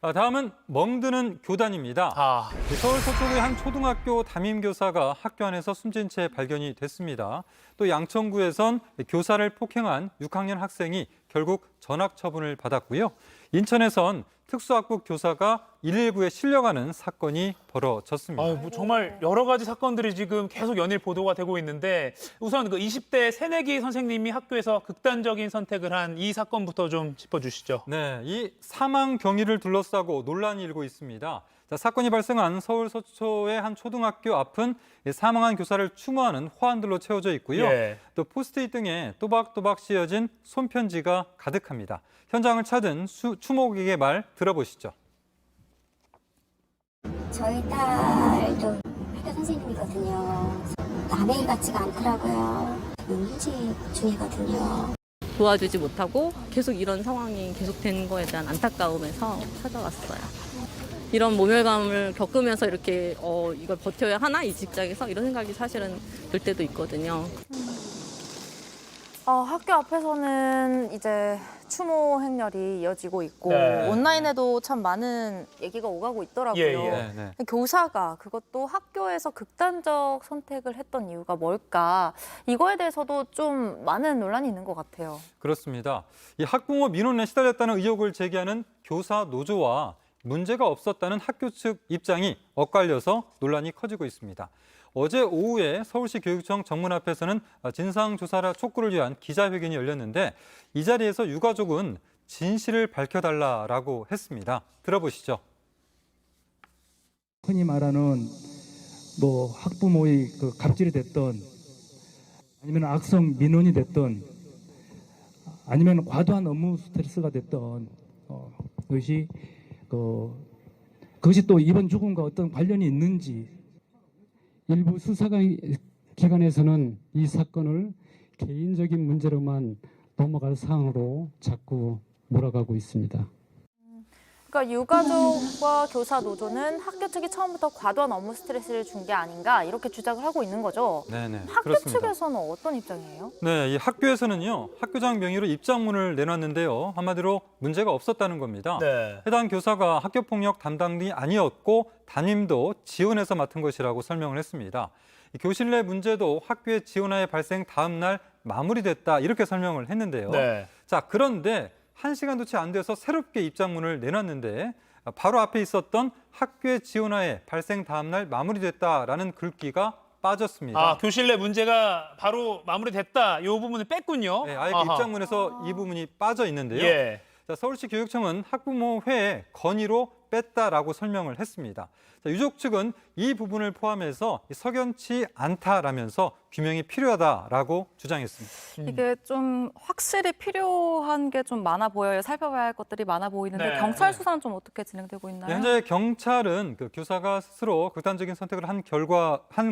다음은 멍드는 교단입니다. 서울 서초구의 한 초등학교 담임교사가 학교 안에서 숨진 채 발견이 됐습니다. 또 양천구에선 교사를 폭행한 6학년 학생이 결국 전학 처분을 받았고요. 인천에선 특수학급 교사가 119에 실려가는 사건이 벌어졌습니다. 정말 여러 가지 사건들이 지금 계속 연일 보도가 되고 있는데 우선 그 20대 새내기 선생님이 학교에서 극단적인 선택을 한 이 사건부터 좀 짚어주시죠. 네, 이 사망 경위를 둘러싸고 논란이 일고 있습니다. 사건이 발생한 서울 서초의 한 초등학교 앞은 사망한 교사를 추모하는 화환들로 채워져 있고요. 또 포스트잇 등에 또박또박 씌어진 손편지가 가득합니다. 현장을 찾은 추모객의 말 들어보시죠. 저희 딸도 학교 선생님이거든요. 남의 일 같지가 않더라고요. 휴직 중이거든요. 도와주지 못하고 계속 이런 상황이 계속된 거에 대한 안타까움에서 찾아왔어요. 이런 모멸감을 겪으면서 이렇게 이걸 버텨야 하나 이 직장에서 이런 생각이 사실은 들 때도 있거든요. 학교 앞에서는 이제 추모 행렬이 이어지고 있고 네. 온라인에도 참 많은 얘기가 오가고 있더라고요. 네. 교사가 그것도 학교에서 극단적 선택을 했던 이유가 뭘까? 이거에 대해서도 좀 많은 논란이 있는 것 같아요. 그렇습니다. 이 학부모 민원에 시달렸다는 의혹을 제기하는 교사 노조와 문제가 없었다는 학교 측 입장이 엇갈려서 논란이 커지고 있습니다. 어제 오후에 서울시 교육청 정문 앞에서는 진상조사 촉구를 위한 기자회견이 열렸는데 이 자리에서 유가족은 진실을 밝혀달라라고 했습니다. 들어보시죠. 흔히 말하는 학부모의 그 갑질이 됐던 아니면 악성 민원이 됐던 아니면 과도한 업무 스트레스가 됐던 그것이 또 이번 죽음과 어떤 관련이 있는지 일부 수사기관에서는 이 사건을 개인적인 문제로만 넘어갈 사항으로 자꾸 몰아가고 있습니다. 그러니까 유가족과 교사 노조는 학교 측이 처음부터 과도한 업무 스트레스를 준 게 아닌가 이렇게 주장을 하고 있는 거죠. 네네. 학교 그렇습니다. 측에서는 어떤 입장이에요? 네, 이 학교에서는요, 학교장 명의로 입장문을 내놨는데요. 한마디로 문제가 없었다는 겁니다. 네. 해당 교사가 학교폭력 담당이 아니었고 담임도 지원해서 맡은 것이라고 설명을 했습니다. 이 교실 내 문제도 학교의 지원하에 발생 다음 날 마무리됐다 이렇게 설명을 했는데요. 네. 자, 그런데 1시간도 채 안 돼서 새롭게 입장문을 내놨는데 바로 앞에 있었던 학교의 지원하에 발생 다음 날 마무리됐다라는 글귀가 빠졌습니다. 교실 내 문제가 바로 마무리됐다. 이 부분을 뺐군요. 네, 아예 그 입장문에서 이 부분이 빠져 있는데요. 예. 자, 서울시 교육청은 학부모회의 건의로 뺐다라고 설명을 했습니다. 자, 유족 측은 이 부분을 포함해서 석연치 않다라면서 규명이 필요하다라고 주장했습니다. 이게 좀 확실히 필요한 게 좀 많아 보여요. 살펴봐야 할 것들이 많아 보이는데 네. 경찰 수사는 좀 어떻게 진행되고 있나요? 네, 현재 경찰은 그 교사가 스스로 극단적인 선택을 한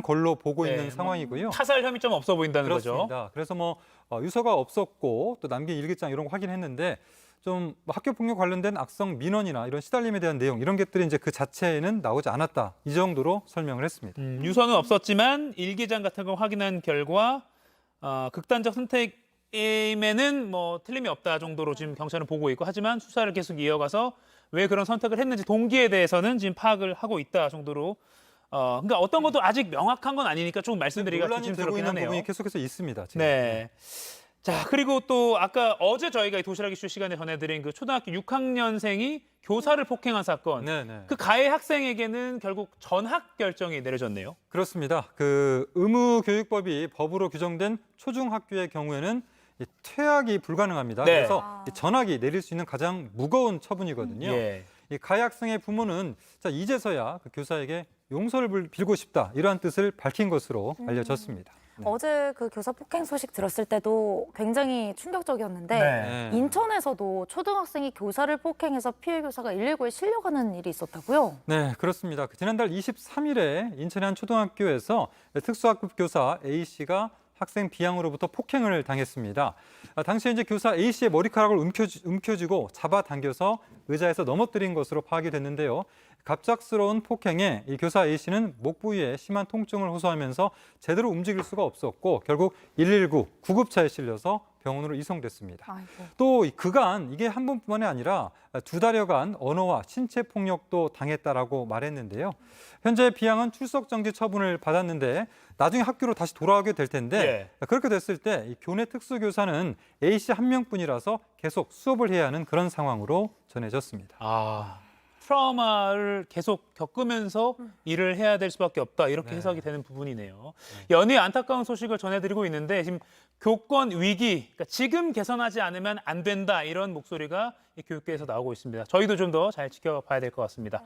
걸로 보고 네, 있는 상황이고요. 타살 혐의점 없어 보인다는 거죠. 그렇습니다. 그래서 유서가 없었고 또 남긴 일기장 이런 거 확인했는데 좀 학교 폭력 관련된 악성 민원이나 이런 시달림에 대한 내용 이런 것들이 이제 그 자체에는 나오지 않았다. 이 정도로 설명을 했습니다. 유서는 없었지만 일기장 같은 거 확인한 결과 극단적 선택임에는 틀림이 없다 정도로 지금 경찰은 보고 있고 하지만 수사를 계속 이어가서 왜 그런 선택을 했는지 동기에 대해서는 지금 파악을 하고 있다 정도로 그러니까 어떤 것도 아직 명확한 건 아니니까 조금 말씀드리기가 논란이 되고 조심스럽긴 있는 하네요. 부분이 계속해서 있습니다. 지금. 네. 자, 그리고 또 어제 저희가 도시락 이슈 시간에 전해드린 그 초등학교 6학년생이 교사를 폭행한 사건. 네네. 그 가해 학생에게는 결국 전학 결정이 내려졌네요. 그렇습니다. 그 의무교육법이 법으로 규정된 초중학교의 경우에는 이 퇴학이 불가능합니다. 네. 그래서 이 전학이 내릴 수 있는 가장 무거운 처분이거든요. 예. 이 가해 학생의 부모는 이제서야 그 교사에게 용서를 빌고 싶다 이러한 뜻을 밝힌 것으로 알려졌습니다. 네. 어제 그 교사 폭행 소식 들었을 때도 굉장히 충격적이었는데 네. 인천에서도 초등학생이 교사를 폭행해서 피해 교사가 119에 실려가는 일이 있었다고요? 네, 그렇습니다. 지난달 23일에 인천의 한 초등학교에서 특수학급 교사 A씨가 학생 B양으로부터 폭행을 당했습니다. 당시에 이제 교사 A씨의 머리카락을 움켜쥐고 잡아당겨서 의자에서 넘어뜨린 것으로 파악이 됐는데요. 갑작스러운 폭행에 이 교사 A씨는 목 부위에 심한 통증을 호소하면서 제대로 움직일 수가 없었고 결국 119 구급차에 실려서 병원으로 이송됐습니다. 아이고. 또 그간 이게 한 번뿐만이 아니라 2달여간 언어와 신체 폭력도 당했다라고 말했는데요. 현재 비양은 출석 정지 처분을 받았는데 나중에 학교로 다시 돌아오게 될 텐데 그렇게 됐을 때 이 교내 특수교사는 A씨 한 명뿐이라서 계속 수업을 해야 하는 그런 상황으로 전해졌습니다. 트라우마를 계속 겪으면서 일을 해야 될 수밖에 없다. 이렇게 해석이 되는 부분이네요. 연이어 안타까운 소식을 전해드리고 있는데 지금 교권 위기, 그러니까 지금 개선하지 않으면 안 된다. 이런 목소리가 이 교육계에서 나오고 있습니다. 저희도 좀 더 잘 지켜봐야 될 것 같습니다.